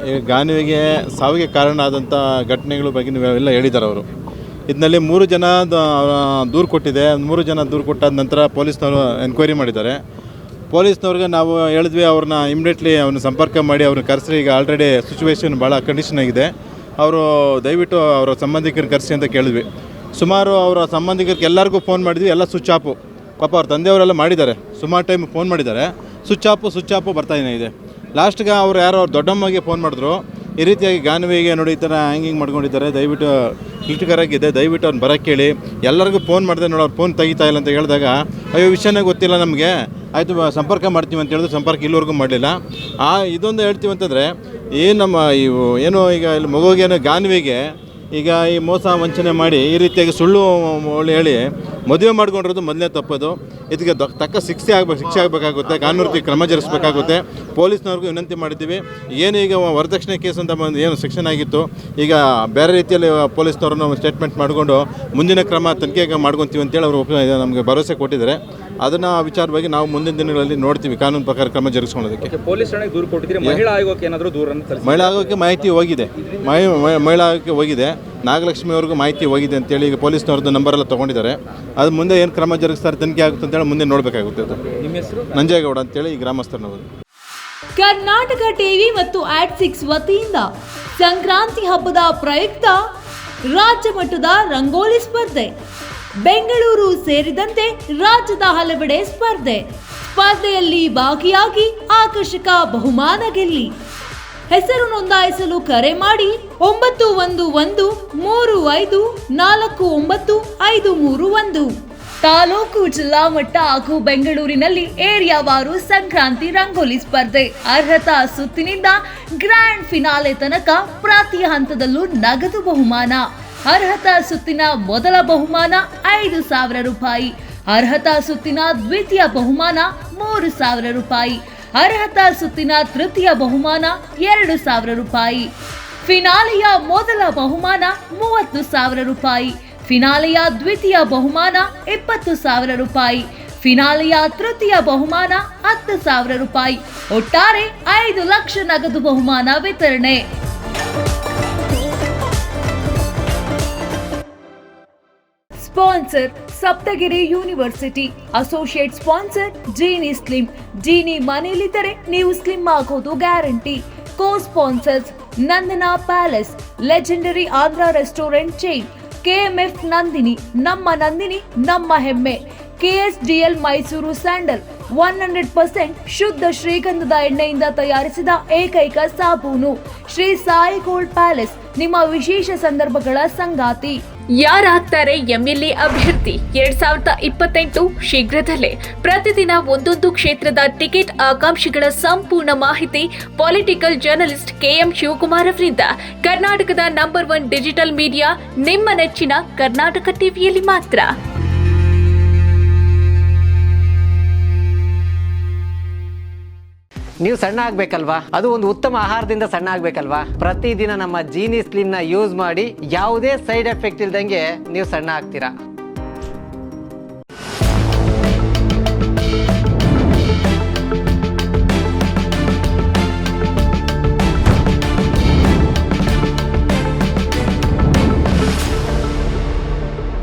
ಈಗ ಗಾನ್ವಿಗೆ ಸಾವಿಗೆ ಕಾರಣ ಆದಂಥ ಘಟನೆಗಳ ಬಗ್ಗೆ ನೀವೆಲ್ಲ ಹೇಳಿದ್ದಾರೆ ಅವರು. ಇದರಲ್ಲಿ 3 ಜನ ದೂರು ಕೊಟ್ಟಿದೆ. 3 ಜನ ದೂರು ಕೊಟ್ಟಾದ ನಂತರ ಪೊಲೀಸ್ನವರು ಎನ್ಕ್ವೈರಿ ಮಾಡಿದ್ದಾರೆ. ಪೊಲೀಸ್ನವ್ರಿಗೆ ನಾವು ಹೇಳಿದ್ವಿ, ಅವ್ರನ್ನ ಇಮಿಡಿಯೇಟ್ಲಿ ಅವ್ರನ್ನ ಸಂಪರ್ಕ ಮಾಡಿ ಅವ್ರನ್ನ ಕರೆಸ್ರಿ. ಈಗ ಆಲ್ರೆಡಿ ಸಿಚುವೇಶನ್ ಭಾಳ ಕಂಡೀಷನ್ ಆಗಿದೆ, ಅವರು ದಯವಿಟ್ಟು ಅವರ ಸಂಬಂಧಿಕರನ್ನ ಕರೆಸಿ ಅಂತ ಕೇಳಿದ್ವಿ. ಸುಮಾರು ಅವರ ಸಂಬಂಧಿಕರಿಗೆ ಎಲ್ಲರಿಗೂ ಫೋನ್ ಮಾಡಿದ್ವಿ, ಎಲ್ಲ ಸ್ವಿಚ್ ಆಫು. ಪಾಪ ಅವ್ರ ತಂದೆಯವರೆಲ್ಲ ಮಾಡಿದ್ದಾರೆ, ಸುಮಾರು ಟೈಮ್ ಫೋನ್ ಮಾಡಿದ್ದಾರೆ, ಸ್ವಿಚ್ ಆಫು ಬರ್ತಾಯಿದೆ ಇದೆ. ಲಾಸ್ಟ್ಗೆ ಅವ್ರು ಯಾರೋ ಅವ್ರ ದೊಡ್ಡಮ್ಮಗೆ ಫೋನ್ ಮಾಡಿದ್ರು, ಈ ರೀತಿಯಾಗಿ ಗಾನ್ವಿಗೆ ನೋಡಿ ಈ ಥರ ಹ್ಯಾಂಗಿಂಗ್ ಮಾಡ್ಕೊಂಡಿದ್ದಾರೆ, ದಯವಿಟ್ಟು ಕ್ರಿಟಿಕಲ್ ಆಗಿದೆ, ದಯವಿಟ್ಟು ಅವ್ನು ಬರೋಕ್ಕೆ ಹೇಳಿ. ಎಲ್ಲರಿಗೂ ಫೋನ್ ಮಾಡಿದೆ, ನೋಡಿ ಅವ್ರು ಫೋನ್ ತೆಗಿತಾ ಇಲ್ಲ ಅಂತ ಹೇಳಿದಾಗ, ಅಯ್ಯೋ ವಿಷಯನೇ ಗೊತ್ತಿಲ್ಲ ನಮಗೆ, ಆಯಿತು ಸಂಪರ್ಕ ಮಾಡ್ತೀವಿ ಅಂತ ಹೇಳಿದ್ರು. ಸಂಪರ್ಕ ಇಲ್ಲಿವರೆಗೂ ಮಾಡಲಿಲ್ಲ. ಇದೊಂದು ಹೇಳ್ತೀವಿ ಅಂತಂದರೆ ನಮ್ಮ ಏನು ಈಗ ಇಲ್ಲಿ ಮಗುವಿಗೆ ಗಾನ್ವಿಗೆ ಈಗ ಈ ಮೋಸ ವಂಚನೆ ಮಾಡಿ ಈ ರೀತಿಯಾಗಿ ಸುಳ್ಳು ಹೇಳಿ ಮದುವೆ ಮಾಡ್ಕೊಂಡಿರೋದು ಮೊದಲನೇ ತಪ್ಪದು. ಇದಕ್ಕೆ ತಕ್ಕ ಶಿಕ್ಷೆ ಆಗಬೇಕಾಗುತ್ತೆ, ಕಾನೂನು ಕ್ರಮ ಜರುಗಿಸಬೇಕಾಗುತ್ತೆ. ಪೊಲೀಸ್ನವ್ರಿಗೂ ವಿನಂತಿ ಮಾಡಿದ್ದೀವಿ. ಏನು ಈಗ ವರದಕ್ಷಿಣೆ ಕೇಸ್ ಅಂತ ಬಂದು ಏನು ಸೆಕ್ಷನ್ ಆಗಿತ್ತು, ಈಗ ಬೇರೆ ರೀತಿಯಲ್ಲಿ ಪೊಲೀಸ್ನವ್ರನ್ನ ಸ್ಟೇಟ್ಮೆಂಟ್ ಮಾಡಿಕೊಂಡು ಮುಂದಿನ ಕ್ರಮ ತನಿಖೆ ಮಾಡ್ಕೊತೀವಿ ಅಂತೇಳಿ ಅವರು ನಮಗೆ ಭರವಸೆ ಕೊಟ್ಟಿದ್ದಾರೆ. ಅದನ್ನು ವಿಚಾರವಾಗಿ ನಾವು ಮುಂದಿನ ದಿನಗಳಲ್ಲಿ ನೋಡ್ತೀವಿ, ಕಾನೂನು ಪ್ರಕಾರ ಕ್ರಮ ಜರುಗಿಸ್ಕೊಳ್ಳೋದಕ್ಕೆ. ಪೊಲೀಸ್ ಠಾಣೆಗೆ ದೂರು ಕೊಟ್ಟಿದ್ದೀರಿ, ಮಹಿಳಾ ಆಯೋಗಕ್ಕೆ ಏನಾದರೂ ದೂರನ್ನು ಮಹಿಳಾ ಆಯೋಗಕ್ಕೆ ಮಾಹಿತಿ ಹೋಗಿದೆ, ಮಹಿಳಾ ಆಯೋಗಕ್ಕೆ ಹೋಗಿದೆ, ನಾಗಲಕ್ಷ್ಮಿ ಅವ್ರಿಗೂ ಮಾಹಿತಿ ಹೋಗಿದೆ ಅಂತೇಳಿ ಈಗ ಪೊಲೀಸ್ನವ್ರದ್ದು ನಂಬರೆಲ್ಲ ತೊಗೊಂಡಿದ್ದಾರೆ. ಅದು ಮುಂದೆ ಏನು ಕ್ರಮ ಜರುಗಿಸ್ತಾರೆ, ತನಿಖೆ ಆಗುತ್ತೆ ಅಂತೇಳಿ ಮುಂದೆ ನೋಡಬೇಕಾಗುತ್ತೆ. ಅದು ನಿಮ್ಮ ಹೆಸರು? ನಂಜೇಗೌಡ ಅಂತೇಳಿ ಈ ಗ್ರಾಮಸ್ಥರನವರು. ಕರ್ನಾಟಕ ಟಿವಿ ಮತ್ತು ಆಟ್6 ವತಿಯಿಂದ ಸಂಕ್ರಾಂತಿ ಹಬ್ಬದ ಪ್ರಯುಕ್ತ ರಾಜ್ಯ ಮಟ್ಟದ ರಂಗೋಲಿ ಸ್ಪರ್ಧೆ, ಬೆಂಗಳೂರು ಸೇರಿದಂತೆ ರಾಜ್ಯದ ಹಲವೆಡೆ ಸ್ಪರ್ಧೆಯಲ್ಲಿ ಭಾಗಿಯಾಗಿ ಆಕರ್ಷಕ ಬಹುಮಾನ ಗೆಲ್ಲಿ. ಹೆಸರು ನೋಂದಾಯಿಸಲು ಕರೆ ಮಾಡಿ 9113549531. ತಾಲೂಕು, ಜಿಲ್ಲಾ ಮಟ್ಟ ಹಾಗೂ ಬೆಂಗಳೂರಿನಲ್ಲಿ ಏರಿಯಾವಾರು ಸಂಕ್ರಾಂತಿ ರಂಗೋಲಿ ಸ್ಪರ್ಧೆ. ಅರ್ಹತಾ ಸುತ್ತಿನಿಂದ ಗ್ರ್ಯಾಂಡ್ ಫಿನಾಲೆ ತನಕ ಪ್ರತಿ ಹಂತದಲ್ಲೂ ನಗದು ಬಹುಮಾನ. ಅರ್ಹತಾ ಸುತ್ತಿನ ಮೊದಲ ಬಹುಮಾನ 5,000 ರೂಪಾಯಿ. ಅರ್ಹತಾ ಸುತ್ತಿನ ದ್ವಿತೀಯ ಬಹುಮಾನ 3,000 ರೂಪಾಯಿ. ಅರ್ಹತಾ ಸುತ್ತಿನ ತೃತೀಯ ಬಹುಮಾನ 2,000 ರೂಪಾಯಿ. ಫಿನಾಲೆಯ ಮೊದಲ ಬಹುಮಾನ 30,000 ರೂಪಾಯಿ. ಫಿನಾಲೆಯ ದ್ವಿತೀಯ ಬಹುಮಾನ 20,000 ರೂಪಾಯಿ. ಫಿನಾಲೆಯ ತೃತೀಯ ಬಹುಮಾನ 10,000 ರೂಪಾಯಿ. ಒಟ್ಟಾರೆ 5 ಲಕ್ಷ ನಗದು ಬಹುಮಾನ ವಿತರಣೆ. Sponsor Saptagiri university. Associate sponsor Jeeni slim. Jeeni ಮನೆಯಲ್ಲಿದ್ದರೆ ನೀವು ಸ್ಲಿಮ್ ಆಗೋದು guarantee. Co sponsors Nandana palace, legendary Andhra restaurant chain, KMF Nandini, ನಮ್ಮ ನಂದಿನಿ ನಮ್ಮ ಹೆಮ್ಮೆ, ಕೆಎಸ್ಡಿಎಲ್ ಮೈಸೂರು ಸ್ಯಾಂಡಲ್ 100% ಶುದ್ಧ ಶ್ರೀಗಂಧದ ಎಣ್ಣೆಯಿಂದ ತಯಾರಿಸಿದ ಏಕೈಕ ಸಾಬೂನು, ಶ್ರೀ ಸಾಯಿ ಗೋಲ್ಡ್ ಪ್ಯಾಲೇಸ್, ನಿಮ್ಮ ವಿಶೇಷ ಸಂದರ್ಭಗಳ ಸಂಗಾತಿ. ಯಾರಾಗ್ತಾರೆ ಎಂಎಲ್ಎ ಅಭ್ಯರ್ಥಿ 2028 ಶೀಘ್ರದಲ್ಲೇ. ಪ್ರತಿದಿನ ಒಂದೊಂದು ಕ್ಷೇತ್ರದ ಟಿಕೆಟ್ ಆಕಾಂಕ್ಷಿಗಳ ಸಂಪೂರ್ಣ ಮಾಹಿತಿ ಪೊಲಿಟಿಕಲ್ ಜರ್ನಲಿಸ್ಟ್ ಕೆಎಂ ಶಿವಕುಮಾರ್ ಅವರಿಂದ. ಕರ್ನಾಟಕದ ನಂಬರ್ 1 ಡಿಜಿಟಲ್ ಮೀಡಿಯಾ ನಿಮ್ಮ ನೆಚ್ಚಿನ ಕರ್ನಾಟಕ ಟಿವಿಯಲ್ಲಿ ಮಾತ್ರ. ನೀವು ಸಣ್ಣ ಆಗ್ಬೇಕಲ್ವಾ? ಅದು ಒಂದು ಉತ್ತಮ ಆಹಾರದಿಂದ ಸಣ್ಣ ಆಗ್ಬೇಕಲ್ವಾ? ಪ್ರತಿದಿನ ನಮ್ಮ ಜೀನಿ ಸ್ಲಿಮ್ ನ ಯೂಸ್ ಮಾಡಿ ಯಾವುದೇ ಸೈಡ್ ಎಫೆಕ್ಟ್ ಇಲ್ದಂಗೆ ನೀವು ಸಣ್ಣ ಆಗ್ತೀರಾ.